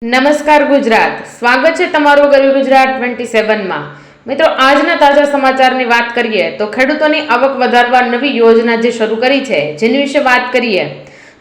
નમસ્કાર ગુજરાત, સ્વાગત છે તમારું ગરવી ગુજરાત 27માં। મિત્રો, આજના તાજા સમાચારની વાત કરીએ તો ખેડૂતોની આવક વધારવા નવી યોજના જે શરૂ કરી છે જેની વિશે વાત કરીએ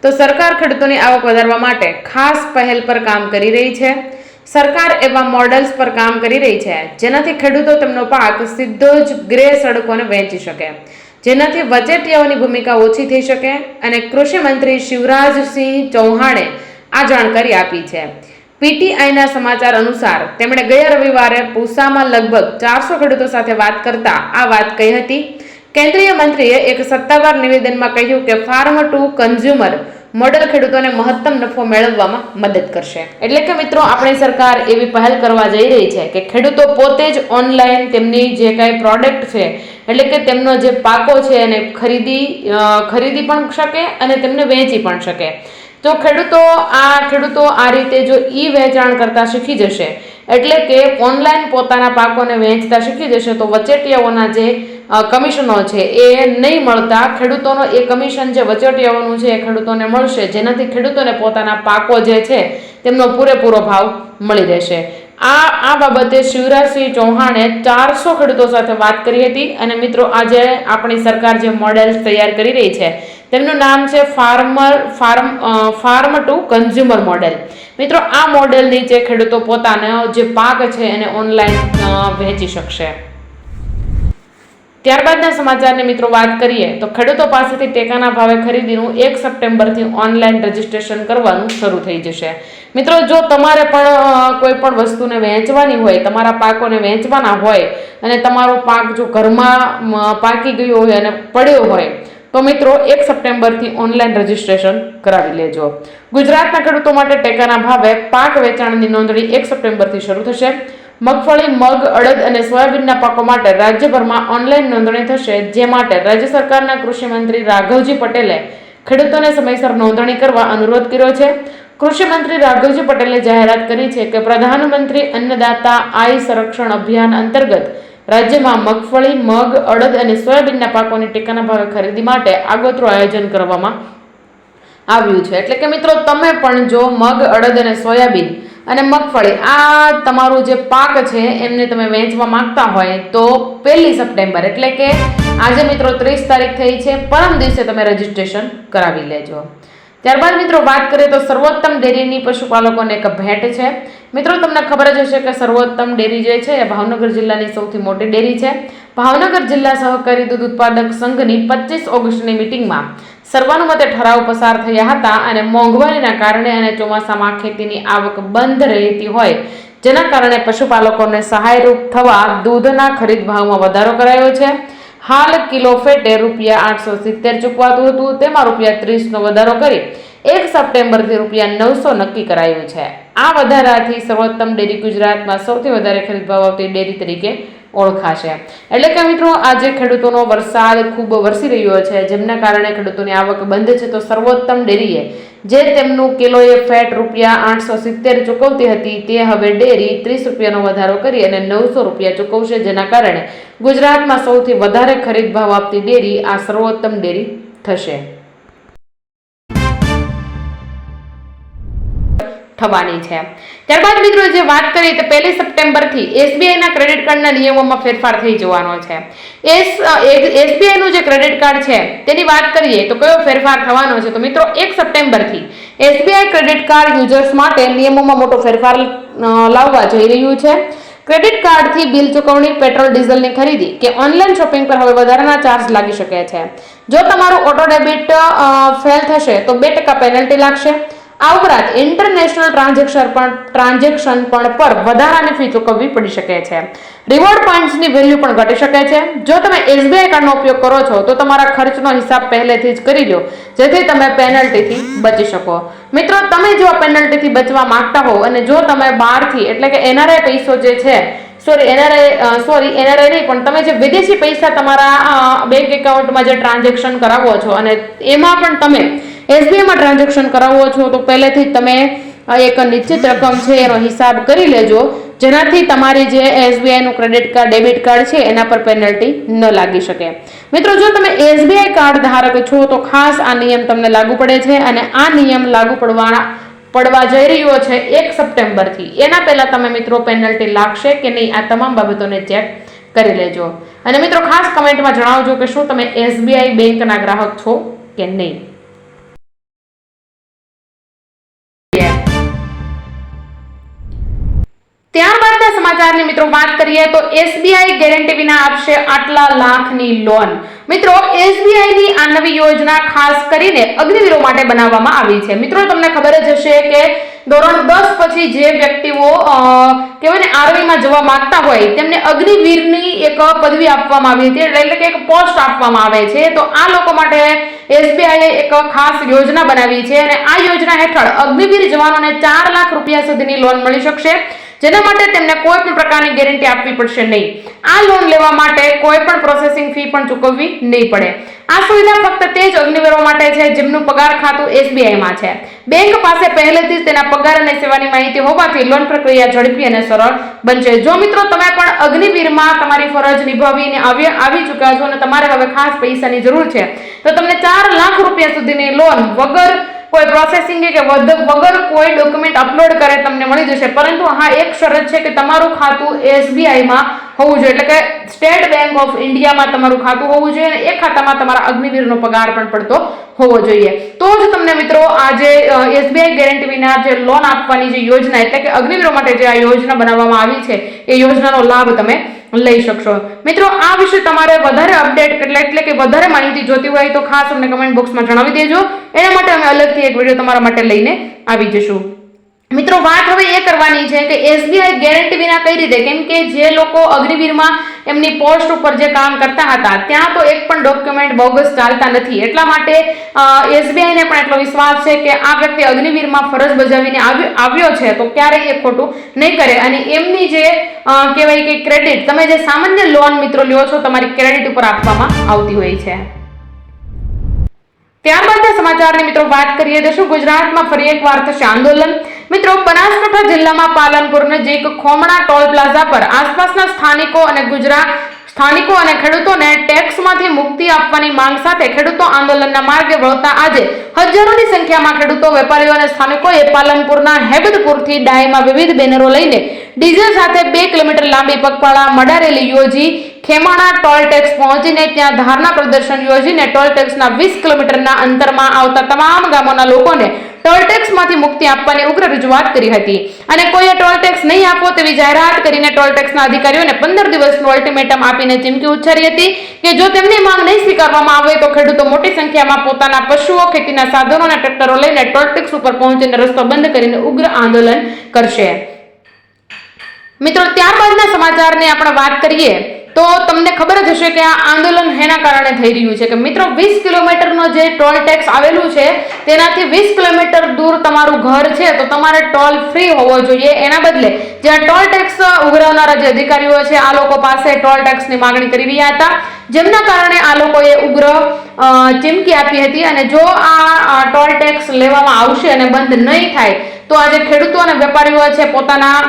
તો સરકાર ખેડૂતોની આવક વધારવા માટે ખાસ પહેલ પર કામ કરી રહી છે। સરકાર એવા મોડલ્સ પર કામ કરી રહી છે જેનાથી ખેડૂતો તેમનો પાક સીધો જ ગ્રે સડકોને વેચી શકે, જેનાથી વચેટિયાઓની ભૂમિકા ઓછી થઈ શકે અને કૃષિ મંત્રી શિવરાજસિંહ ચૌહાણે આ જાણકારી આપી છે। પીટીઆઈના સમાચાર અનુસાર તેમણે ગયા રવિવારે પૂસામાં લગભગ 400 ખેડૂતો સાથે વાત કરતા આ વાત કહી હતી। કેન્દ્રીય મંત્રીએ એક સત્તાવાર નિવેદનમાં કહ્યું કે ફાર્મ ટુ કન્ઝ્યુમર મોડેલ ખેડૂતોને મહત્તમ નફો મેળવવામાં મદદ કરશે। એટલે કે મિત્રો, આપણી સરકાર એવી પહેલ કરવા જઈ રહી છે કે ખેડૂતો પોતે જ ઓનલાઈન તેમની જે કાંઈ પ્રોડક્ટ છે, એટલે કે તેમનો જે પાકો છે એને ખરીદી પણ શકે અને તેમને વેચી પણ શકે। તો ખેડૂતો આ રીતે જો ઈ વેચાણ કરતા શીખી જશે, એટલે કે ઓનલાઈન પોતાના પાકોને વેચતા શીખી જશે, તો વચેટિયાઓના જે કમિશનો છે એ નહીં મળતા ખેડૂતોનો એ કમિશન જે વચેટિયાઓનું છે એ ખેડૂતોને મળશે, જેનાથી ખેડૂતોને પોતાના પાકો જે છે તેમનો પૂરેપૂરો ભાવ મળી રહેશે। આ બાબતે શિવરાજસિંહ ચૌહાણે 400 ખેડૂતો સાથે વાત કરી હતી અને મિત્રો, આજે આપણી સરકાર જે મોડેલ્સ તૈયાર કરી રહી છે તેમનું નામ છે ફાર્મ ટુ કન્ઝ્યુમર મોડેલ। મિત્રો, આ મોડેલ નીચે ખેડૂતો પોતાનો જે પાક છે એને ઓનલાઈન વેચી શકશે। ત્યારબાદના સમાચારની મિત્રો વાત કરીએ તો ખેડૂતો પાસેથી ટેકાના ભાવે ખરીદીનું 1 સપ્ટેમ્બરથી ઓનલાઈન રજીસ્ટ્રેશન કરવાનું શરૂ થઈ જશે। મિત્રો, જો તમારે પણ કોઈ પણ વસ્તુને વેચવાની હોય, તમારા પાકોને વેચવાના હોય અને તમારો પાક જો ઘરમાં પાકી ગયો હોય અને પડ્યો હોય તો મિત્રો 1 સપ્ટેમ્બરથી ઓનલાઈન રજીસ્ટ્રેશન કરાવી લેજો। ગુજરાતના ખેડૂતો માટે ટેકાના ભાવે પાક વેચાણની નોંધણી 1 સપ્ટેમ્બરથી શરૂ થશે। મગફળી, મગ, અડદ અને સોયાબીનના પાકો માટે રાજ્યભરમાં ઓનલાઈન નોંધણી થશે, જે માટે રાજ્ય સરકારના કૃષિ મંત્રી રાઘવજી પટેલે ખેડૂતોને સમયસર નોંધણી કરવા અનુરોધ કર્યો છે। કૃષિ મંત્રી રાઘવજી પટેલે જાહેરાત કરી છે કે પ્રધાનમંત્રી અન્નદાતા આય સંરક્ષણ અભિયાન અંતર્ગત રાજ્યમાં મગફળી, મગ, અડદ અને સોયાબીનના પાકોની ટેકાના ભાવે ખરીદી માટે આગોતરું આયોજન કરવામાં આવ્યું છે। એટલે કે મિત્રો, તમે પણ જો મગ, અડદ અને સોયાબીન અને મગફળી આ તમારું જે પાક છે એમને તમે વેચવા માંગતા હોય તો 1 સપ્ટેમ્બર એટલે કે આજે મિત્રો 30 તારીખ થઈ છે, પરમ દિવસે તમે રજીસ્ટ્રેશન કરાવી લેજો। ત્યારબાદ મિત્રો વાત કરીએ તો સર્વોત્તમ ડેરીની પશુપાલકોને એક ભેટ છે। મિત્રો, તમને ખબર જ હશે કે સર્વોત્તમ ડેરી જે છે એ ભાવનગર જિલ્લાની સૌથી મોટી ડેરી છે। ભાવનગર જિલ્લા સહકારી દૂધ ઉત્પાદક સંઘની 25 ઓગસ્ટની મિટિંગમાં સર્વાનુમતે ઠરાવ પસાર થયા હતા અને મોંઘવારીના કારણે અને ચોમાસામાં ખેતીની આવક બંધ રહેતી હોય જેના કારણે પશુપાલકોને સહાયરૂપ થવા દૂધના ખરીદ ભાવમાં વધારો કરાયો છે। હાલ કિલો ફેટે ₹870 ચૂકવાતું હતું, તેમાં ₹30નો વધારો કરી 1 સપ્ટેમ્બરથી ₹900 નક્કી કરાયું છે। આ વધારાથી સર્વોત્તમ ડેરી ગુજરાતમાં સૌથી વધારે ખરીદ ભાવ આવતી ડેરી તરીકે ઓળખાશે। એટલે કે મિત્રો, આજે ખેડૂતોનો વરસાદ ખૂબ વરસી રહ્યો છે જેમના કારણે ખેડૂતોની આવક બંધ છે, તો સર્વોત્તમ ડેરીએ જે તેમનું કિલોએ ફેટ ₹870 ચૂકવતી હતી તે હવે ડેરી ₹30નો વધારો કરી અને ₹900 ચૂકવશે, જેના કારણે ગુજરાતમાં સૌથી વધારે ખરીદ ભાવ આપતી ડેરી આ સર્વોત્તમ ડેરી થશે થવાની છે। ત્યારબાદ મિત્રો, જે વાત કરીએ તો 1 સપ્ટેમ્બરથી એસબીઆઈના ક્રેડિટ કાર્ડના નિયમોમાં ફેરફાર થઈ જવાનો છે। એસબીઆઈનું જે ક્રેડિટ કાર્ડ છે તેની વાત કરીએ તો કયો ફેરફાર થવાનો છે, તો મિત્રો 1 સપ્ટેમ્બરથી એસબીઆઈ ક્રેડિટ કાર્ડ યુઝર્સ માટે નિયમોમાં મોટો ફેરફાર લાવવા જઈ રહ્યું છે। ક્રેડિટ કાર્ડથી બિલ ચૂકવણી, પેટ્રોલ ડીઝલની ખરીદી કે ઓનલાઈન શોપિંગ પર હવે વધારાના ચાર્જ લાગી શકે છે। જો તમારું ઓટો ડેબિટ ફેલ થશે તો 2% પેનલ્ટી લાગશે। આ ઉપરાંત ઇન્ટરનેશનલ ટ્રાન્ઝેક્શન પણ પર વધારાની ફી ચૂકવવી પડી શકે છે। રિવોર્ડ પોઈન્ટ્સની વેલ્યુ પણ ઘટી શકે છે। જો તમે એસબીઆઈ કાર્ડનો ઉપયોગ કરો છો તો તમારા ખર્ચનો હિસાબ પહેલેથી જ કરી લો, જેથી તમે પેનલ્ટીથી બચી શકો। મિત્રો, તમે જો પેનલ્ટીથી બચવા માંગતા હો અને જો તમે બહારથી એટલે કે એનઆરઆઈ પૈસો જે છે એનઆરઆઈ નહીં પણ તમે જે વિદેશી પૈસા તમારા બેંક એકાઉન્ટમાં જે ટ્રાન્ઝેક્શન કરાવો છો અને એમાં પણ તમે એસબીઆઈમાં ટ્રાન્ઝેક્શન કરાવો છો તો પહેલેથી તમે એક નિશ્ચિત રકમ છે એનો હિસાબ કરી લેજો, જેનાથી તમારી જે એસબીઆઈનું ક્રેડિટ કાર્ડ, ડેબિટ કાર્ડ છે એના પર પેનલ્ટી ન લાગી શકે। મિત્રો, જો તમે એસબીઆઈ કાર્ડ ધારક છો તો ખાસ આ નિયમ તમને લાગુ પડે છે અને આ નિયમ લાગુ પડવા જઈ રહ્યો છે 1 સપ્ટેમ્બરથી, એના પહેલા તમે મિત્રો પેનલ્ટી લાગશે કે નહીં આ તમામ બાબતોને ચેક કરી લેજો. અને મિત્રો ખાસ કમેન્ટમાં જણાવજો કે શું તમે SBI બેંકના ગ્રાહક છો કે નહીં. ત્યારબાદના સમાચારની મિત્રો વાત કરીએ તો SBI ગેરંટી વિના આપશે આટલા લાખની લોન. મિત્રો SBI ની આ નવી યોજના ખાસ કરીને અગ્નિવીરો માટે બનાવવામાં આવી છે. મિત્રો તમને ખબર જ હશે કે ધોરણ 10 પછી જે વ્યક્તિઓ કહેવાય ને આર્મીમાં જવા માંગતા હોય તેમને અગ્નિવીરની એક પદવી આપવામાં આવી હતી, એટલે કે એક પોસ્ટ આપવામાં આવે છે. તો આ લોકો માટે SBI એક ખાસ યોજના બનાવી છે અને આ યોજના હેઠળ અગ્નિવીર જવાનોને 4 લાખ રૂપિયા સુધીની લોન મળી શકશે, જેના માટે તેમને કોઈ પણ પ્રકારની ગેરંટી આપવી પડશે નહીં. આ લોન લેવા માટે કોઈ પણ પ્રોસેસિંગ ફી પણ ચૂકવવી નહીં પડે. આ સુવિધા ફક્ત તે જ અગ્નિવીરો માટે છે જેમનું પગાર ખાતું SBI માં છે. બેંક પાસે પહેલેથી જ તેના પગાર અને સેવાની માહિતી હોવાથી લોન પ્રક્રિયા ઝડપી અને સરળ બનશે. જો મિત્રો તમે પણ અગ્નિવીરમાં તમારી ફરજ નિભાવીને આવી ચૂક્યા છો અને તમારે હવે ખાસ પૈસાની જરૂર છે તો તમને 4 લાખ રૂપિયા સુધીની લોન વગર કોઈ પ્રોસેસિંગ કે વગર કોઈ ડોક્યુમેન્ટ અપલોડ કરે તમને મળી જશે. પરંતુ હા એક શરત છે કે તમારું ખાતું SBI માં હોવું જોઈએ, એટલે કે સ્ટેટ બેંક ઓફ ઇન્ડિયામાં તમારું ખાતું હોવું જોઈએ અને એ ખાતામાં તમારા અગ્નિવીરનો પગાર પણ પડતો હોવો જોઈએ. તો જ તમને મિત્રો આ જે SBI ગેરંટી વિના જે લોન આપવાની જે યોજના એટલે કે અગ્નિવીરો માટે જે આ યોજના બનાવવામાં આવી છે એ યોજનાનો લાભ તમે લઈ શકશો. મિત્રો આ વિશે તમારે વધારે અપડેટ એટલે કે વધારે માહિતી જોતી હોય તો ખાસ અમને કમેન્ટ બોક્સમાં જણાવી દેજો. એના માટે અમે અલગથી એક વિડીયો તમારા માટે લઈને આવી જશું. મિત્રો વાત હવે એ કરવાની છે કે SBI ગેરંટી વિના કઈ રીતે, કેમ કે જે લોકો અગ્નિવીરમાં એમની પોસ્ટ ઉપર જે કામ કરતા હતા ત્યાં તો એક પણ ડોક્યુમેન્ટ બોગસ ચાલતા નથી. એટલા માટે SBI ને પણ એટલો વિશ્વાસ છે કે આ વ્યક્તિ અગ્નિવીરમાં ફરજ બજાવીને આવ્યો છે તો ક્યારેય એ ખોટું નહીં કરે અને એમની જે કહેવાય કે ક્રેડિટ તમે જે સામાન્ય લોન મિત્રો લ્યો છો તમારી ક્રેડિટ ઉપર આપવામાં આવતી હોય છે. ત્યારબાદના સમાચારની મિત્રો વાત કરીએ તો શું ગુજરાતમાં ફરી એકવાર થશે આંદોલન. મિત્રો બનાસકાંઠા જિલ્લામાં પાલનપુર નજીક ખોમણા ટોલ પ્લાઝા પર આસપાસના સ્થાનિકો અને ખેડૂતોને ટેક્સમાંથી મુક્તિ આપવાની માંગ સાથે ખેડૂતો આંદોલનના માર્ગે વળતા આજે હજારોની સંખ્યામાં ખેડૂતો, વેપારીઓ અને સ્થાનિકોએ પાલનપુરના હેબતપુરથી ડાયમાં વિવિધ બેનરો લઈને ડીઝલ સાથે 2 કિલોમીટર લાંબી પગપાળા મડા રેલી યોજી ખેમાણા ટોલ ટેક્સ પહોંચીને ત્યાં ધારણા પ્રદર્શન યોજીને ટોલ ટેક્સના 20 કિલોમીટરના અંતરમાં આવતા તમામ ગામોના લોકોને ટોલ ટેક્સમાંથી મુક્તિ આપવાની ઉગ્ર રજૂઆત કરી હતી અને કોઈએ ટોલ ટેક્સ નહીં આપવો તેવી જાહેરાત કરીને ટોલ ટેક્સના અધિકારીઓને 15 દિવસનું અલ્ટિમેટમ આપીને ચીમકી ઉચ્ચારી હતી કે જો તેમની માંગ નહીં સ્વીકારવામાં આવે તો ખેડૂતો મોટી સંખ્યામાં પોતાના પશુઓ, ખેતીના સાધનો અને ટ્રેક્ટરો લઈને ટોલ ટેક્સ ઉપર પહોંચીને રસ્તો બંધ કરીને ઉગ્ર આંદોલન કરશે. મિત્રો ત્યારબાદના સમાચારની આપણે વાત કરીએ તો તમને ખબર જ હશે કે આ આંદોલન હેના કારણે થઈ રહ્યું છે કે મિત્રો 20 કિલોમીટરનો જે ટોલ ટેક્સ આવેલું છે તેનાથી 20 કિલોમીટર દૂર તમારું ઘર છે તો તમારે ટોલ ફ્રી હોવો જોઈએ. એના બદલે જે ટોલ ટેક્સ ઉઘરાવનારા જે અધિકારીઓ છે આ લોકો પાસે ટોલ ટેક્સની માંગણી કરી રહ્યા હતા, જેમના કારણે આ લોકોએ ઉગ્ર ચીમકી આપી હતી અને જો આ ટોલ ટેક્સ લેવામાં આવશે અને બંધ નહીં થાય તો આજે ખેડૂતો અને વેપારીઓ છે પોતાના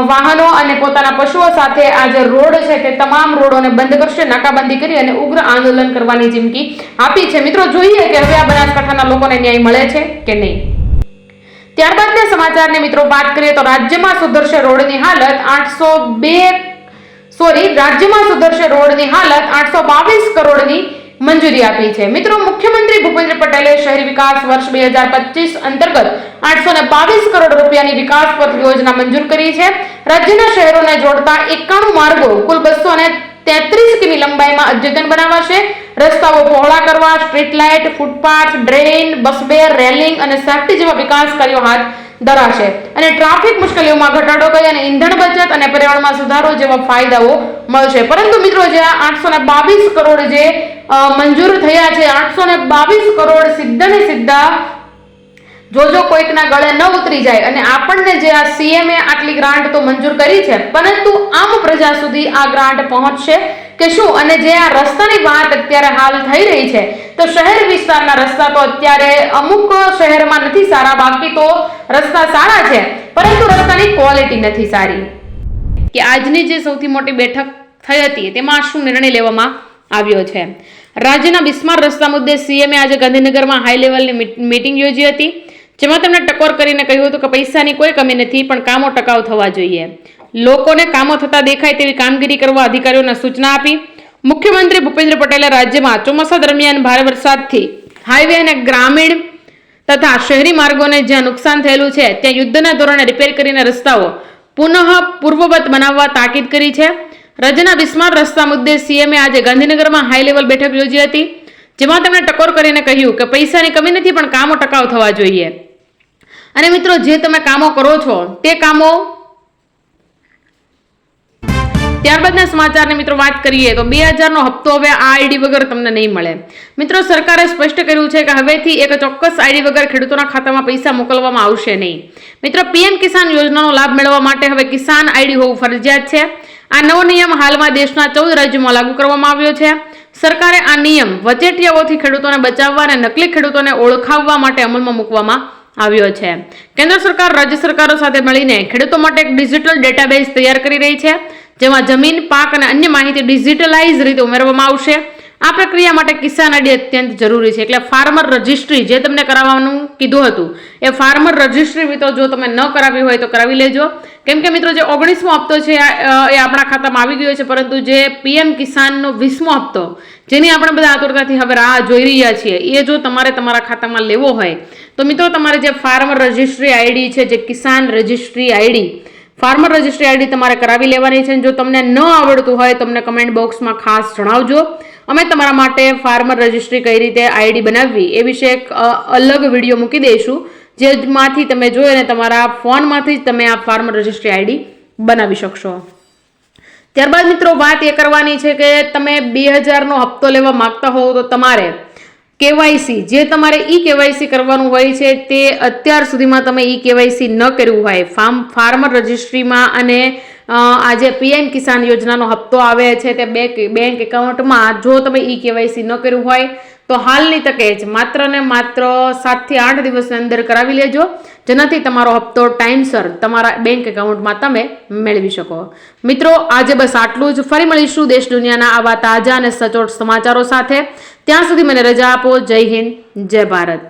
વાહનો અને પોતાના પશુઓ સાથે આ જે રોડ છે તે તમામ રોડોને બંધ કરશે, નાકાબંધી કરી અને ઉગ્ર આંદોલન કરવાની ચીમકી આપી છે. મિત્રો જોઈએ કે હવે આ બનાસકાંઠાના લોકોને ન્યાય મળે છે કે નહીં. ત્યારબાદના સમાચારની મિત્રો વાત કરીએ તો રાજ્યમાં સુધરશે રોડની હાલત 822 કરોડની મંજૂરી આપી છે. મિત્રો મુખ્યમંત્રી ભૂપેન્દ્ર પટેલે શહેરી વિકાસ વર્ષ 2025 અંતર્ગત 822 કરોડ રૂપિયાની વિકાસ પથ યોજના મંજૂર કરી છે. રાજ્યના શહેરોને જોડતા 91 માર્ગો કુલ 233 કિમી લંબાઈમાં અદ્યતન બનાવાશે. રસ્તાઓ પહોળા કરવા, street light, footpath, drain, bus bay, railing અને સેફ્ટી જેવા વિકાસ કાર્યો હાથ ધરાશે અને ટ્રાફિક મુશ્કેલીઓમાં ઘટાડો કરી અને ઈંધણ બચત અને પર્યાવરણમાં સુધારો જેવા ફાયદાઓ મળશે. પરંતુ મિત્રો જે 822 કરોડ જે મંજૂર થયા છે, 822 કરોડ સીધા ને સીધા જો કોઈકના ગળે ન ઉતરી જાય અને આપણને જે આ સીએમએ આટલી ગ્રાન્ટ તો મંજૂર કરી છે પરંતુ આમ પ્રજા સુધી આ ગ્રાન્ટ પહોંચશે કે શું? અને જે આ રસ્તાની વાત અત્યારે હાલ થઈ રહી છે તો શહેર વિસ્તારના રસ્તા તો અત્યારે અમુક શહેરમાં નથી સારા, બાકી તો રસ્તા સારા છે પરંતુ રસ્તાની ક્વોલિટી નથી સારી. કે આજની જે સૌથી મોટી બેઠક થઈ હતી તેમાં શું નિર્ણય લેવામાં આવ્યો છે? રાજ્યના બિસ્માર રસ્તા મુદ્દે સીએમએ આજે ગાંધીનગરમાં હાઈ લેવલની મીટિંગ યોજી હતી. જેમાં તેમણે ટકોર કરીને કહ્યું હતું કે પૈસાની કોઈ કમી નથી, પણ કામો ટકાઉ થવા જોઈએ. લોકોને કામો થતા દેખાય તેવી કામગીરી કરવા અધિકારીઓને સૂચના આપી. મુખ્યમંત્રી ભૂપેન્દ્ર પટેલે રાજ્યમાં ચોમાસા દરમિયાન ભારે વરસાદથી હાઈવે અને ગ્રામીણ તથા શહેરી માર્ગોને જ્યાં નુકસાન થયેલું છે ત્યાં યુદ્ધના ધોરણે રિપેર કરીને રસ્તાઓ પૂર્વવત બનાવવા તાકીદ કરી છે. રાજ્યના બિસ્માર રસ્તા મુદ્દે સીએમએ આજે ગાંધીનગરમાં હાઈ લેવલ બેઠક યોજી હતી, જેમાં તેમણે ટકોર કરીને કહ્યું કે પૈસાની કમી નથી, પણ કામો ટકાઉ થવા જોઈએ. અને મિત્રો, જે તમે કામો કરો છો તે કામો. ત્યારબાદના સમાચારની મિત્રો વાત કરીએ તો 2000નો હપ્તો હવે આ આઈડી વગર તમને નહીં મળે. મિત્રો, સરકારે સ્પષ્ટ કર્યું છે કે હવેથી એક ચોક્કસ આઈડી વગર ખેડૂતોના ખાતામાં પૈસા મોકલવામાં આવશે નહીં. મિત્રો, પીએમ કિસાન યોજનાનો લાભ મેળવવા માટે હવે કિસાન આઈડી હોવું ફરજિયાત છે. આ નવો નિયમ હાલમાં દેશના 14 રાજ્યોમાં લાગુ કરવામાં આવ્યો છે. સરકારે આ નિયમ વચેટિયાઓથી ખેડૂતોને બચાવવા અને નકલી ખેડૂતોને ઓળખાવવા માટે અમલમાં મૂકવામાં આવ્યો છે. કેન્દ્ર સરકાર રાજ્ય સરકારો સાથે મળીને ખેડૂતો માટે એક ડિજિટલ ડેટાબેઝ તૈયાર કરી રહી છે, જેમાં જમીન, પાક અને અન્ય માહિતી ડિજિટલાઇઝ રીતે ઉમેરવામાં આવશે. આ પ્રક્રિયા માટે કિસાન આઈડી અત્યંત જરૂરી છે. એટલે ફાર્મર રજિસ્ટ્રી જે તમને કરાવવાનું કીધું હતું એ ફાર્મર રજિસ્ટ્રી મિત્રો જો તમે ન કરાવી હોય તો કરાવી લેજો. કેમ કે મિત્રો, જે 19મો હપ્તો છે એ આપણા ખાતામાં આવી ગયો છે, પરંતુ જે પીએમ કિસાનનો 20મો હપ્તો જેની આપણે બધા આતુરતાથી હવે રાહ જોઈ રહ્યા છીએ એ જો તમારે તમારા ખાતામાં લેવો હોય તો મિત્રો તમારે જે ફાર્મર રજિસ્ટ્રી આઈડી છે, જે Kisan registry ID farmer registry ID તમારે કરાવી લેવાની છે. જો તમને ન આવડતું હોય તો તમને કમેન્ટ બોક્સમાં ખાસ જણાવજો. અમે તમારા માટે ફાર્મર રજિસ્ટ્રી કઈ રીતે આઈડી બનાવવી એ વિશે એક અલગ વિડીયો મૂકી દઈશું, જેમાંથી તમે જોઈ અને તમારા ફોનમાંથી જ તમે આ ફાર્મર રજિસ્ટ્રી આઈડી બનાવી શકશો. ત્યારબાદ મિત્રો વાત એ કરવાની છે કે તમે 2000નો હપ્તો લેવા માંગતા હોવ તો તમારે કેવાયસી જે તમારે ઈ કેવાયસી કરવાનું હોય છે તે અત્યાર સુધીમાં તમે ઈ કેવાયસી ન કર્યું હોય ફાર્મર રજિસ્ટ્રીમાં અને આજે પીએમ કિસાન યોજનાનો હપ્તો આવે છે તે બેંક એકાઉન્ટમાં જો તમે ઈ કેવાયસી ન કર્યું હોય તો હાલની તકે જ માત્ર ને માત્ર 7 થી 8 દિવસની અંદર કરાવી લેજો, જેનાથી તમારો હપ્તો ટાઈમસર તમારા બેંક એકાઉન્ટમાં તમે મેળવી શકો. મિત્રો, આજે બસ આટલું જ. ફરી મળીશું દેશ દુનિયાના આવા તાજા અને સચોટ સમાચારો સાથે. ત્યાં સુધી મને રજા આપો. જય હિન્દ, જય ભારત.